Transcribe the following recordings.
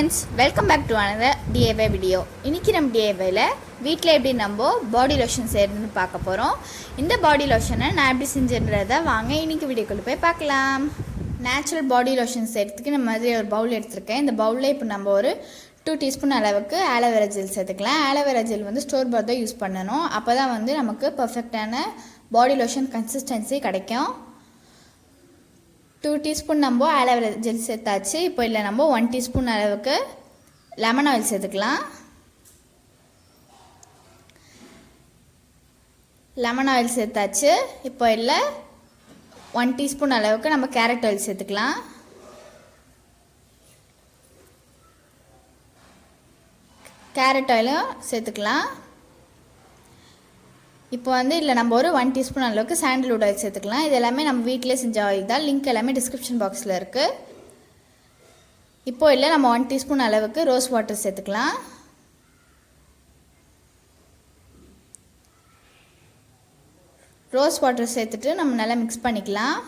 friends, welcome back to another DIY video. இன்னைக்கு நம்ம DIYல வீட்ல எப்படி நம்ம பாடி லோஷன் செய்யறதுன்னு பார்க்க போறோம். இந்த பாடி லோஷனை நான் எப்படி செஞ்சேன்றதை வாங்க இன்னைக்கு வீடியோக்குள்ள போய் பார்க்கலாம். நேச்சுரல் பாடி லோஷன் செய்யறதுக்கு நான் மாதிரி ஒரு பவுல் எடுத்துர்க்கேன். இந்த பவுல்ல இப்போ நம்ம ஒரு 2 டீஸ்பூன் அளவுக்கு ஆலோவேரா ஜெல் சேர்த்துக்கலாம். ஆலோவேரா ஜெல் வந்து ஸ்டோர் பார் தான் யூஸ் பண்ணணும். அப்பதான் வந்து நமக்கு பெர்ஃபெக்ட்டான பாடி லோஷன் கன்சிஸ்டன்சி கிடைக்கும். 2 டீஸ்பூன் நம்ம ஆலோவேரா ஜெல் சேர்த்தாச்சு. இப்போ இல்லை நம்ம 1 டீஸ்பூன் அளவுக்கு லெமன் ஆயில் சேர்த்துக்கலாம். லெமன் ஆயில் சேர்த்தாச்சு. இப்போ இல்லை 1 டீஸ்பூன் அளவுக்கு நம்ம கேரட் ஆயில் சேர்த்துக்கலாம். கேரட் ஆயிலும் சேர்த்துக்கலாம். இப்போ வந்து இல்லை நம்ம ஒரு 1 டீஸ்பூன் அளவுக்கு சாண்டல்வுட் ஆயில் சேர்த்துக்கலாம். இது எல்லாமே நம்ம வீட்டிலே செஞ்ச ஆயில் தான். லிங்க் எல்லாமே டிஸ்கிரிப்ஷன் பாக்ஸில் இருக்குது. இப்போ இல்லை நம்ம 1 டீஸ்பூன் அளவுக்கு ரோஸ் வாட்டர் சேர்த்துக்கலாம். ரோஸ் வாட்டர் சேர்த்துட்டு நம்ம நல்லா மிக்ஸ் பண்ணிக்கலாம்.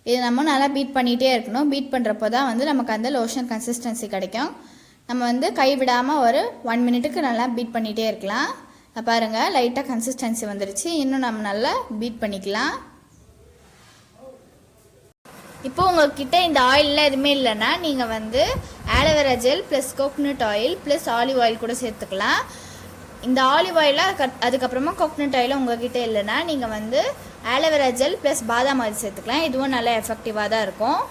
இது நம்ம நல்லா பீட் பண்ணிகிட்டே இருக்கணும். பீட் பண்ணுறப்போ தான் வந்து நமக்கு அந்த லோஷன் கன்சிஸ்டன்சி கிடைக்கும். நம்ம வந்து கைவிடாமல் ஒரு 1 மினிட்டுக்கு நல்லா பீட் பண்ணிகிட்டே இருக்கலாம். பாருங்கள், லைட்டாக கன்சிஸ்டன்சி வந்துடுச்சு. இன்னும் நம்ம நல்லா பீட் பண்ணிக்கலாம். இப்போ உங்கள்கிட்ட இந்த ஆயிலெலாம் எதுவுமே இல்லைன்னா நீங்கள் வந்து aloe vera gel plus coconut oil plus olive oil கூட சேர்த்துக்கலாம். இந்த ஆலிவ் ஆயிலாக அதுக்கப்புறமா கோகோனட் ஆயிலும் உங்கள்கிட்ட இல்லைன்னா நீங்கள் வந்து ஆலோவேரா ஜெல் ப்ளஸ் பாதாம் ஆயில் சேர்த்துக்கலாம். இதுவும் நல்லா எஃபெக்டிவாக தான் இருக்கும்.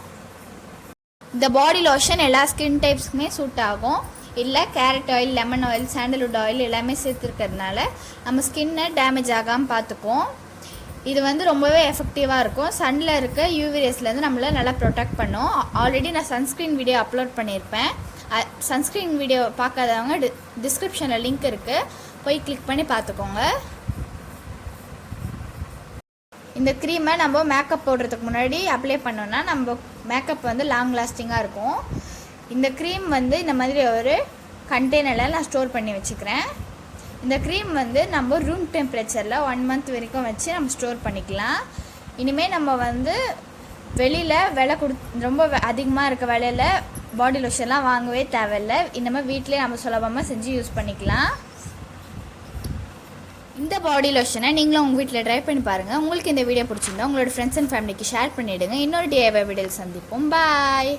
இந்த பாடி லோஷன் எல்லா ஸ்கின் டைப்ஸ்க்குமே சூட் ஆகும். இல்லை carrot oil, lemon oil, sandalwood oil எல்லாமே சேர்த்துருக்கிறதுனால நம்ம ஸ்கின்னை டேமேஜ் ஆகாமல் பார்த்துப்போம். இது வந்து ரொம்பவே எஃபெக்டிவாக இருக்கும். சன்னில் இருக்க யூவி ரேஸ்லேருந்து நம்மளை நல்லா ப்ரொடெக்ட் பண்ணும். ஆல்ரெடி நான் சன்ஸ்க்ரீன் வீடியோ அப்லோட் பண்ணியிருப்பேன். சன்ஸ்க்ரீன் வீடியோ பார்க்காதவங்க டிஸ்கிரிப்ஷனில் லிங்க் இருக்குது, போய் கிளிக் பண்ணி பார்த்துக்கோங்க. இந்த க்ரீமை நம்ம மேக்கப் போடுறதுக்கு முன்னாடி அப்ளை பண்ணோன்னா நம்ம மேக்கப் வந்து லாங் லாஸ்டிங்காக இருக்கும். இந்த க்ரீம் வந்து இந்த மாதிரி ஒரு கண்டெய்னரில் நான் ஸ்டோர் பண்ணி வச்சுக்கிறேன். இந்த க்ரீம் வந்து நம்ம ரூம் டெம்பரேச்சரில் 1 மந்த் வரைக்கும் வச்சு நம்ம ஸ்டோர் பண்ணிக்கலாம். இனிமேல் நம்ம வந்து வெளியில் விலை ரொம்ப அதிகமாக இருக்க விலையில் பாடி லோஷன்லாம் வாங்கவே தேவையில்லை. இனிமேல் வீட்டிலே நம்ம சுலபமாக செஞ்சு யூஸ் பண்ணிக்கலாம். இந்த பாடி லோஷனை நீங்களும் உங்கள் வீட்டில் ட்ரை பண்ணி பாருங்கள். உங்களுக்கு இந்த வீடியோ பிடிச்சிருந்தா உங்களோட ஃப்ரெண்ட்ஸ் அண்ட் ஃபேமிலிக்கு ஷேர் பண்ணிவிடுங்க. இன்னொரு DIY வீடியோவில் சந்திப்போம். பாய்.